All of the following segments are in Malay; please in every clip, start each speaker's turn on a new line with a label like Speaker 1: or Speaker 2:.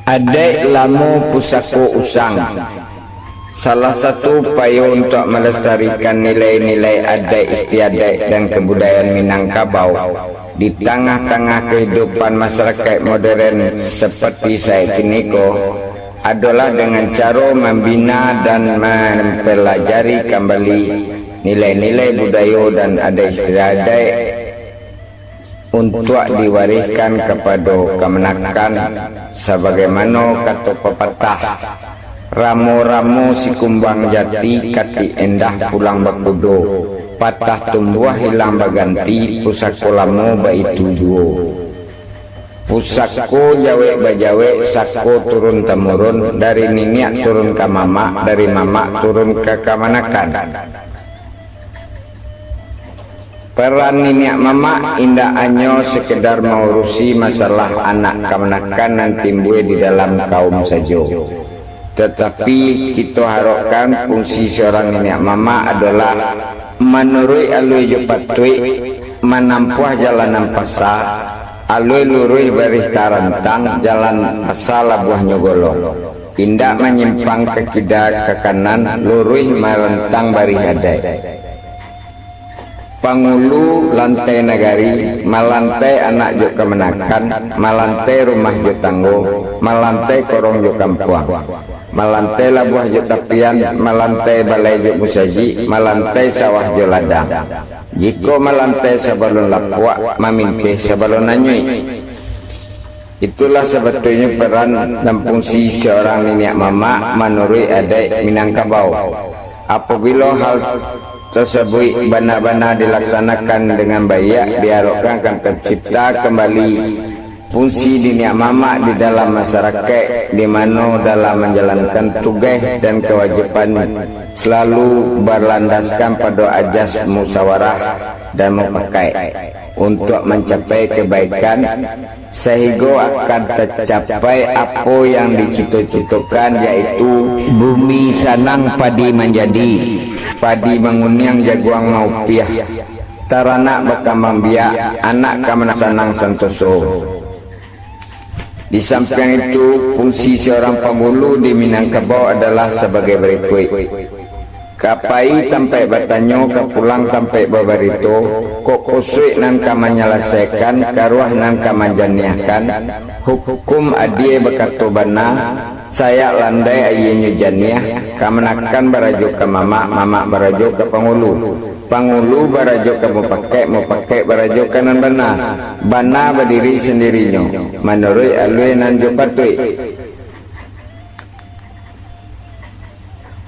Speaker 1: Adek lamu pusako usang. Salah satu payung untuk melestarikan nilai-nilai adat istiadat dan kebudayaan Minangkabau di tengah-tengah kehidupan masyarakat modern seperti saiki niko adalah dengan cara membina dan mempelajari kembali nilai-nilai budaya dan adat istiadat untuk diwariskan kepada kemenakan, sebagaimana kata pepatah, ramu-ramu si kumbang jati kati endah pulang bakudo, patah tumbuh hilang baganti, pusako lamu baitu duo. Pusako jawe bajawe, sako turun temurun, dari niniak turun ke mama, dari mama turun ke kemenakan. Peran niniak mama indah anyo sekedar mengurusi masalah anak kemenakan yang timbul di dalam kaum sajo. Tetapi kita harapkan fungsi seorang niniak mama adalah menurui alui jopatui, menampuh jalanan pasar, alui lurui baris tarantang jalan asal labuah nyogolo. Indah menyimpang ke kidal ke kanan, lurui merentang baris adai. Pangulu lantai nagari, malantai anak jo kemenakan, malantai rumah jo tanggo, malantai korong jo kampuang, malantai labuah jo tapian, malantai balai jo musaji, malantai sawah jo ladang. Jika malantai sebelum lapuak, mamintih sebelum nanyui. Itulah sebetulnya peran dan fungsi seorang niniak mama menurut adat Minangkabau. Apabila hal tersebut benar-benar dilaksanakan dengan baik, diharapkan akan tercipta kembali fungsi niniak mama di dalam masyarakat, di mana dalam menjalankan tugas dan kewajiban selalu berlandaskan pada ajas musyawarah dan mufakat untuk mencapai kebaikan, sehingga akan tercapai apa yang dicita-citakan, yaitu bumi sanang padi menjadi, padi mengunyang jaguang mau piah, taranak berkembang biak, anak kemenasanang santoso. Di samping itu, fungsi seorang pemulu di Minangkabau adalah sebagai berikut. Kapai tampai bertanya, kepulang tampai berbarito, kok kusui nan kamanyelesaikan, karuah nan kamanjaniahkan, hukum adie berkatu bana, saya landai ayinyu janiah, kamenakan barajuk ke mama, mama barajuk ke pengulu, pengulu barajuk ke mupakai barajuk ke nan bana berdiri sendirinya, menurut alui nan jopatui.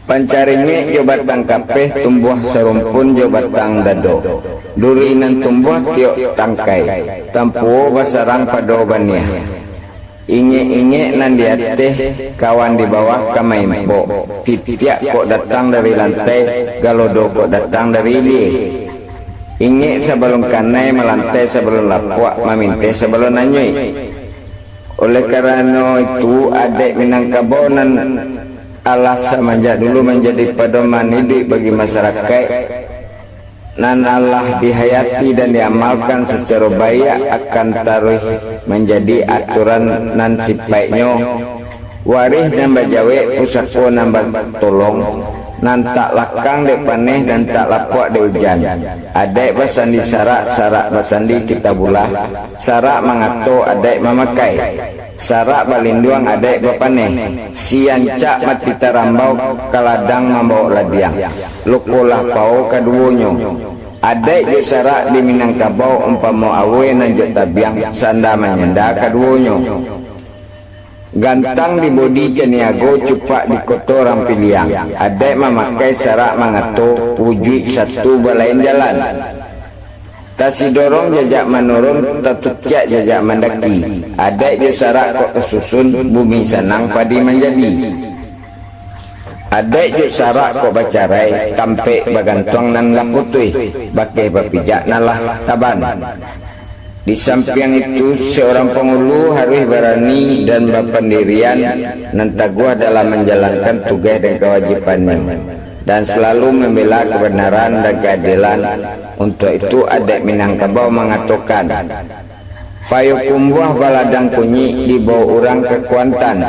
Speaker 1: Pancaringe jo batang kapeh, tumbuh serumpun jo batang dado, durinan tumbuh tiok tangkai, tampuo basarang pado baniah. Inge-inge nan di ateh, kawan di bawah kamaimpo, titiak kok datang dari lantai, galodo kok datang dari ilie. Inge sebelum kanai, melantai sebelum lapuak, maminte sebelum nanyui. Oleh karena itu, adik Minangkabau nan Allah semenjak dulu menjadi pedoman hidup bagi masyarakat, nan Allah dihayati dan diamalkan secara baik, akan taruh menjadi aturan nan sifatnya waris dan bajawe, pusako nan tolong, nan tak lakang dek paneh dan tak lapuak dek hujan. Adek basandi sarak basandi kitabullah, sarak mengato adek memakai, sarak balinduang adek bapaneh, siancak mati tarambau kaladang membawa ladiang, lukulah pau kaduonyo. Adek jo sarak di Minangkabau umpama awe nan jo tabiang, sanda menyenda kaduonyo. Gantang di bodi ceniago, cupak di koto rampiliang. Adek memakai sarak mengato, wujud satu balain jalan. Tasi dorong jajak menurun, tatutiak jajak mendaki. Adek jo sarak kok kesusun, bumi sanang padi menjadi. Adek jo sarak kok bacarai, tampe bagantuang nan laputui, bakai bapijak nalah taban. Di samping itu, seorang pengulu harus berani dan berpendirian dan teguh dalam menjalankan tugas dan kewajibannya, dan selalu membela kebenaran dan keadilan. Untuk itu, adat Minangkabau mengatakan, Payukumbuh baladang kunyi di bawah orang ke Kuantan.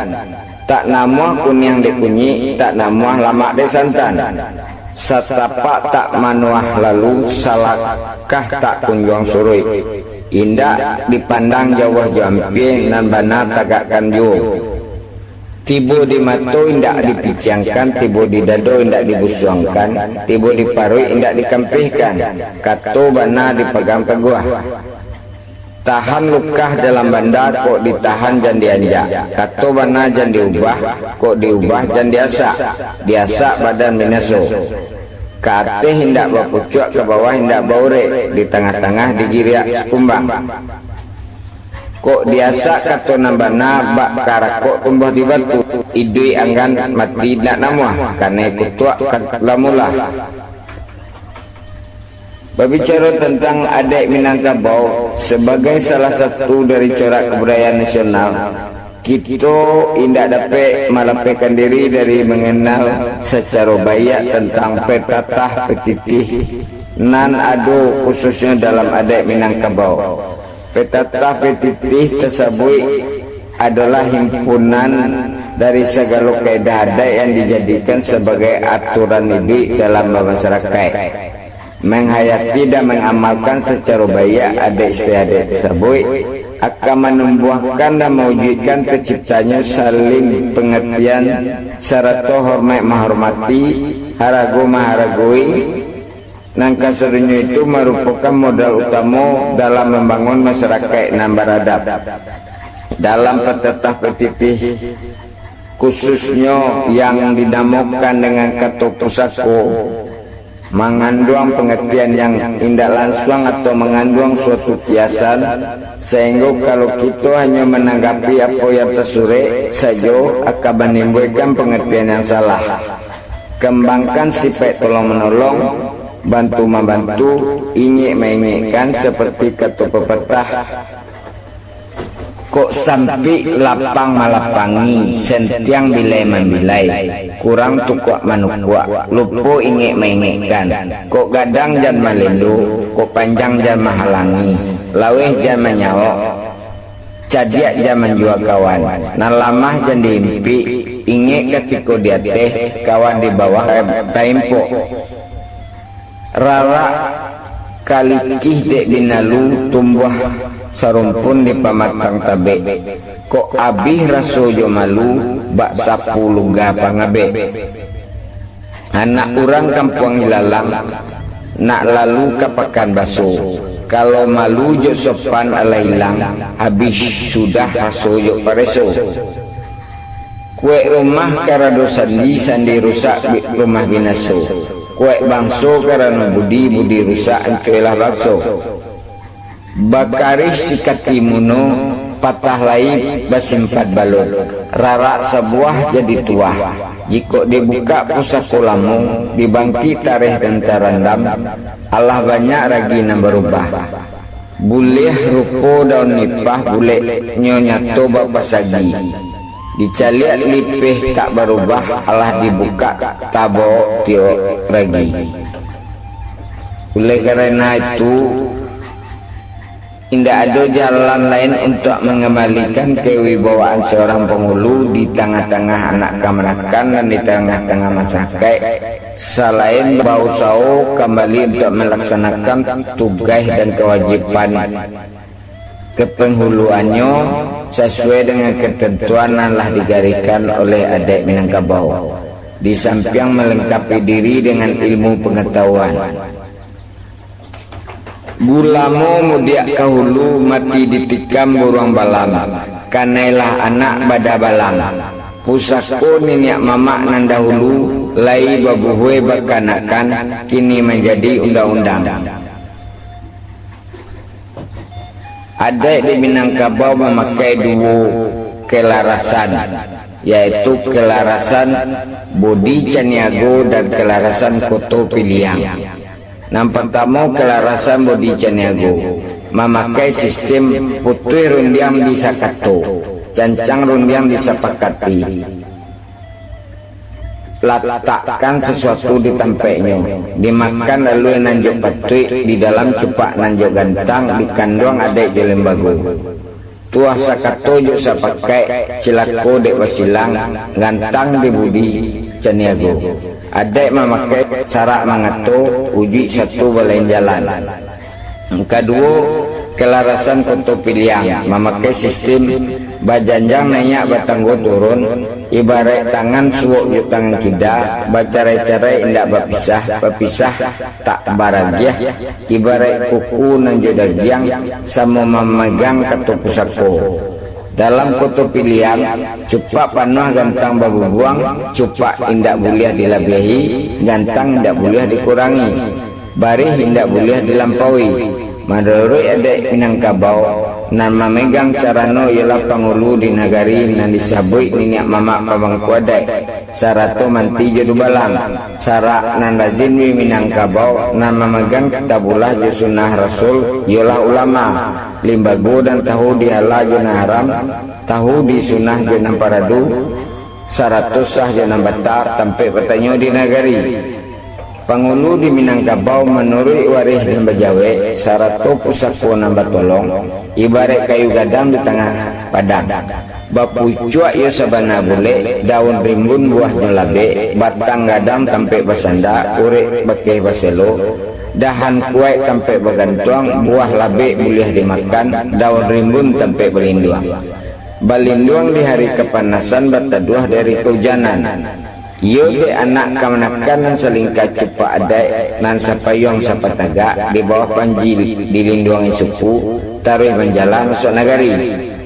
Speaker 1: Tak namuah kunyang di kunyi, tak namuah lama di santan. Satapak tak manuah lalu, salakah tak kunjung surui. Indah dipandang jauh jampie, nan bana tagakkan jo. Tibu di matu indak dipicangkan, tibu di dado indak dibusuangkan, tibu di parui indak dikampihkan, kato bana dipegang teguah. Tahan lukah dalam banda kok ditahan jan dianjak, kato bana jan diubah kok diubah jan diasa badan minaso. Ke hindak berpucuk, ke bawah hindak baure, di tengah-tengah digiriak kumbang. Kok diasa kato nambana bak karakok tumbuh di batu, idui anggan mati nak namuah karena ikut tuak lamulah. Berbicara tentang adat Minangkabau sebagai salah satu dari corak kebudayaan nasional, kita tidak dapat melepaskan diri dari mengenal secara baik tentang petatah petitih nan ado khususnya dalam adat Minangkabau. Petatah petitih tersebut adalah himpunan dari segala kaedah adat yang dijadikan sebagai aturan hidup dalam masyarakat, menghayati dan mengamalkan secara baik adat istiadat tersebut akan menumbuhkan dan mewujudkan terciptanya saling pengertian serta hormat menghormati, haragu maharagui. Nangka serunya itu merupakan modal utama dalam membangun masyarakat yang beradab. Dalam petetah petitih khususnya yang dinamakan dengan kata pusako, mengandung pengertian yang indah langsung atau mengandung suatu kiasan, sehingga kalau kita hanya menanggapi apa yang tersure saja akan menimbulkan pengertian yang salah. Kembangkan sifat tolong menolong, bantu membantu, ingin mengingikkan seperti kata pepatah, kok sampai lapang malapangi, sentiang bilai membilai, kurang tukuk manukuk, lupa ingin mengingikkan, kok gadang jan malindu, kok panjang jan mahalangi, laweh jan menyawak, cadiak jan menjual kawan, nan lamah jan diimpi, ingin ketika dia teh, kawan di bawah tempo. Rara kalikih dek binalu tumbuh sarumpun di pamatang tabe, kok abih rasojo malu bak sapu luga pangabe. Anak orang kampung Hilalang nak lalu kapakan baso, kalau malu jo sopan ala hilang, habis sudah rasojo pareso. Kue rumah karado sandi rusak rumah binaso, kue bangso karena budi rusak ancuelah bakso. Bakari sikati muno patah lain basimpat balon, rarak sebuah jadi tua. Jika dibuka pusaka lamu, dibangkit tarikh dan terendam, Allah banyak lagi yang berubah. Boleh rupo daun nipah, boleh nyonya toba pasagi. Dicaliat lipih tak berubah, Allah dibuka tabo tio ragi. Oleh karena itu, tidak ada jalan lain untuk mengembalikan kewibawaan seorang penghulu di tengah-tengah anak kemenakan dan di tengah-tengah masyarakat, selain berusaha kembali untuk melaksanakan tugas dan kewajiban kepenghuluannya sesuai dengan ketentuan yang telah digariskan oleh adat Minangkabau, di samping melengkapi diri dengan ilmu pengetahuan. Gulamo mudiak kahulu mati ditikam burung balam, kanailah anak bada balam. Pusako niniak mamak nan dahulu, lai babuhwe bakanakan, kini menjadi undang-undang. Adat di Minangkabau memakai dua kelarasan, yaitu kelarasan bodi caniago dan kelarasan koto piliang. Nampak tamu kelarasan bodi caniago memakai sistem putih rundiang di sakato, cancang rundiang disepakati. letakkan sesuatu di tempatnya, dimakan lalu nanjuk patui di dalam cupak nanjuk gantang di kanduang adek jolim bagu. Tuah sakato jo sapakai cilako dek wasilang gantang di budi caniago. Adek memakai cara mengato uji satu belain jalan. Kedua, kelarasan koto pilihan memakai sistem bajanjang naik batanggo turun ibarat tangan suwok yuk tangan kida bacarai-carai indak berpisah tak baragiah ibarat kuku nan jodagiang sama memegang ketu pusako. Dalam koto pilihan cupak panuh gantang babu buang, cupak indak boleh dilabihi, gantang indak boleh dikurangi, barih indak boleh dilampaui. Menurut adek Minangkabau nan memegang carano ialah pangulu di nagari nan disabui ninyak mamak pabangku adek sarato manti jodu balam sarak nan lazim Minangkabau nan memegang kitabulah jo sunnah rasul ialah ulama limbago dan tahu di halal jona haram tahu di sunnah jona paradu sarato sah jona bata tampe bertanya di nagari. Pangulu di Minangkabau menurut waris dan bajawe sarato pusako nambah tolong ibarat kayu gadang di tengah padang bapu cuak yo sabana boleh daun rimbun buah nyolabe batang gadang tampe basanda urek bakeh baselo dahan kuai tampe bagantuang buah labe boleh dimakan daun rimbun tampe belinduang balinduang di hari kepanasan bataduah dari kehujanan. Yo de anak kamanakan nan selingkat cepat adai nan sapayong sapataga di bawah panji dilinduangi suku taruh menjalan masuk nagari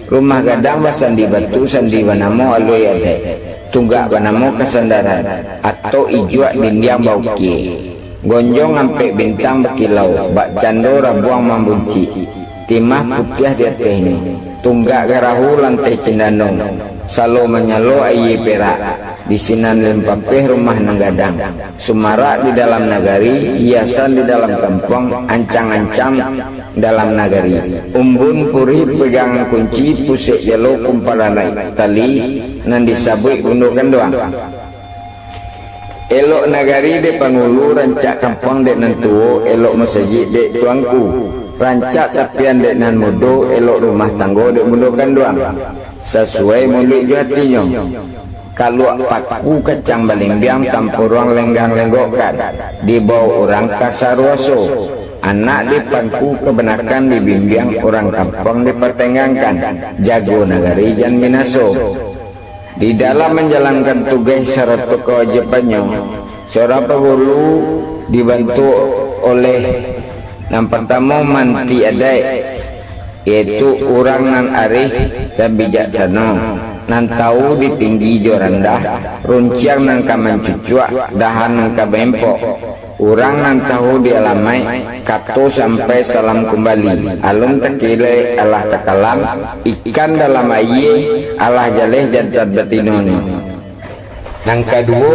Speaker 1: rumah gadang basandi batu sandi banamo alui adai tunggak banamo kesandaran atau ijuak dindiang bauki gonjong ampe bintang berkilau bak cando rabuang membunci timah putih di atas ini tunggak garahu lantai cendanong salo menyalo ayi perak di sinan lempapeh rumah nanggadang sumarak di dalam nagari hiasan di dalam kampung ancang-ancang dalam nagari umbun puri pegangan kunci pusik jalo kumparanai tali nan disabui gundukan doang elok nagari de pangulu rancak kampung dek nantuo elok masjid dek tuangku rancak tapian dek nan mudo elok rumah tanggo dek gundukan doang sesuai mulut hatinya. Kalau paku kacang balingbiang tampur ruang lenggang lenggokan di bawah orang kasaruaso anak di pangku kebenakan dibimbing orang kampung dipertenggangkan jago nagari jan minaso di dalam menjalankan tugas syarat kewajibannya seorang pengulu dibantu oleh yang pertama manti adai yaitu orang nan arif dan bijaksana nan tahu di tinggi jo rendah runciang nan kaman cucuak dahan nan kabempok orang nan tahu di alamai kato sampai salam kembali alun tekile Allah tekalam ikan dalam ayi Allah jaleh jantat batinoni nang kedua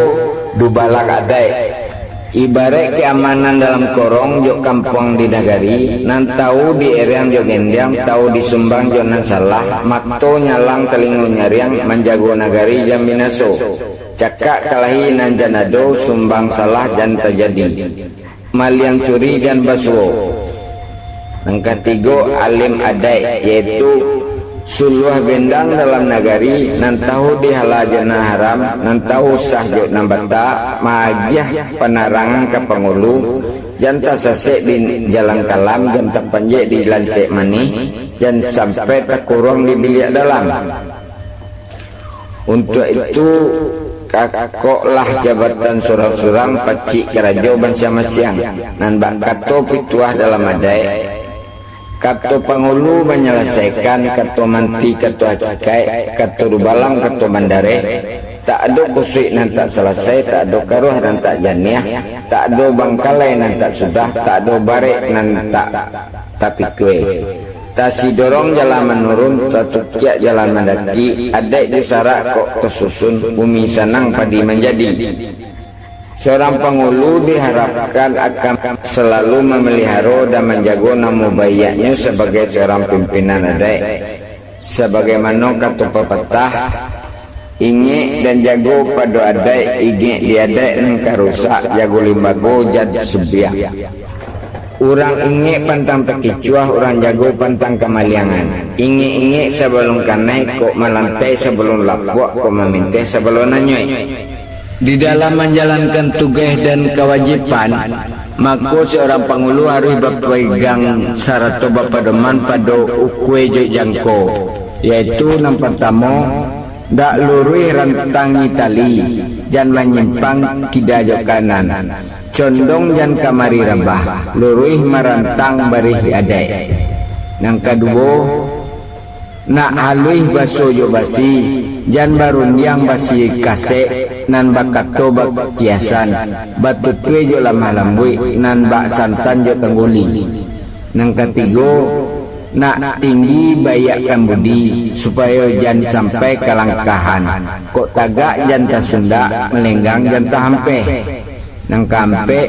Speaker 1: dubalak adai ibarat keamanan dalam korong jok kampung di nagari nan tahu di eriang jo gendang tahu di sumbang jo nan salah makto nyalang telingo nyariang menjago nagari jam minaso cakak kalahi nan janado sumbang salah jan terjadi maliang curi jan basuo yang ketiga alim adai yaitu suluh bendang dalam nagari nan tahu di halajana haram nan tahu sah jok nambata magiah penarangan ke pengulu janta sesek di jalan kalam janta panjek di lansek mani dan sampai terkurung di bilik dalam untuk itu kakoklah jabatan surang-surang pacik kerajo bersama siang nan bakato pituah dalam adai kato pangulu menyelesaikan kato manti kato hakikai kato dubalang kato bandare tak ada kusik nan tak selesai tak ada karuh dan tak janiah tak ada bangkalai nan tak sudah tak ada barek nan tak tapi kue tak si dorong jalan menurun tak tukiak jalan mendaki adek di sarak kok kesusun bumi senang padi menjadi. Seorang pengulu diharapkan akan selalu memelihara dan menjaga nama baiknya sebagai seorang pimpinan adai. Sebagaimana kata pepatah, inge dan jago pada adai inge diadai nengka rusak jago limbago jad sebiak. Urang inge pantang tekicuah, orang jago pantang kemaliangan. Inge sebelum kanai kok melantai sebelum lapuk kok memintai sebelum nanyoi. Di dalam menjalankan tugas dan kewajiban, maka seorang pangulu harus berpegang syarat bapademan pada ukwe jangko, yaitu yang pertama dak lurui rantang tali dan menyimpang kidajo kanan, condong dan kamari rembah lurui marantang barih adai. Yang kedua nak halui baso jo basi jan barundiang basi kase nan bakato bak kiasan batu tue jo lamah lambui nan bak santan jo tengguli. Yang ketiga nak tinggi bayak kambudi supaya jan sampai kelangkahan kok tagak jan tasunda melenggang jan tahampe. Yang keempat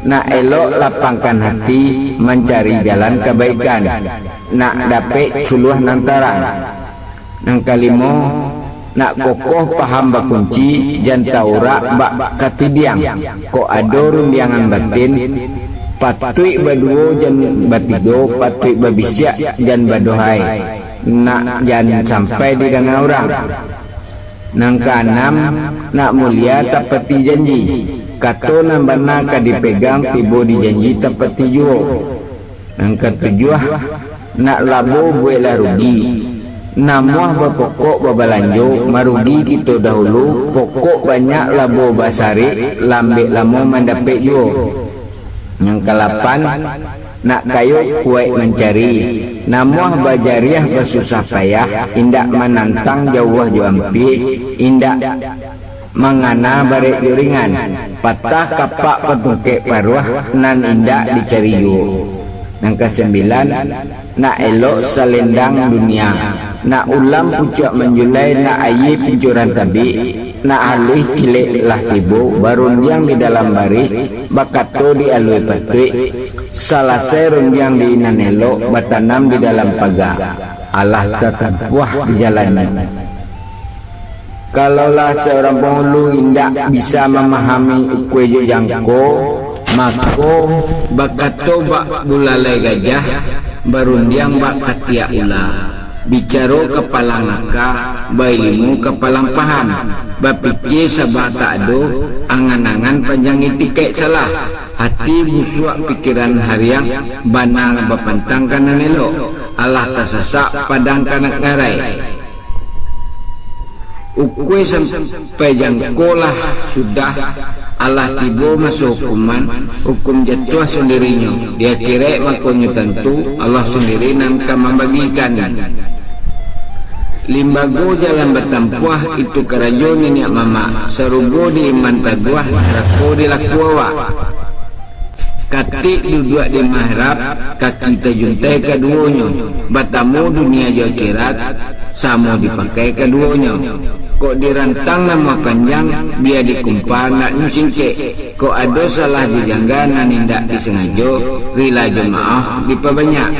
Speaker 1: nak elok lapangkan hati mencari jalan kebaikan, nak dapat suluh nantarang. Yang kelima nak kokoh paham bakunci jan taurak bak katidiang kok ado rumbiangan batin patui baduo jan batido patui babisyak jan badohai nak jan sampai di danga orang. Yang keenam nak mulia tapati janji kato nambana kadipegang tibo dijanji tapati juo. Yang ketujuh nak labo buelah rugi, namuah bapokok babalanjo marugi kita dahulu pokok banyak labo basari lambe lamo mandapek juo. Yang ke-8 nak kayu kuat mencari, namuah bajariah bersusah payah indak menantang jauh juampi indak mangana barek juringan patah kapak petukek paruah nan indak dicari juo. Yang ke-9 nak elok selendang dunia, nak ulam pucuk menjulai nak ayi pincuran tabi, nak alih kilek lah tibo barundiang di dalam bari bakato di alui patui salasai rundiang di inan elok batanam di dalam pagar Allah tetap buah di jalannya. Kalaulah seorang penghulu indak bisa memahami ukwe jangko, maka bakato bak bulalai gajah barundiang bak katia ulah. Bicaro kepala ngaka bailimu kepalang paham bapikir sabata ado angan-angan panjang itikai salah hati busuak pikiran hariang banang bapantang kanan elok Allah tasasak padang kanak narai. Ukwe sampai jangkolah sudah Allah tibo masuk hukuman hukum jatuh sendirinya dia kira makanya tentu Allah sendiri nanti membagikan. Limbago jalan bertampuah itu kerajo nenek mama serugo di iman taguah rako di lakuawa katik duduk di mahrab kaki terjuntai keduanya batamu dunia jauh kirat sama dipakai keduanya kok dirantang nama panjang biar dikumpar nak nyusingke kok ada salah dijangga nan indak disengaja rila jemaah diperbanyak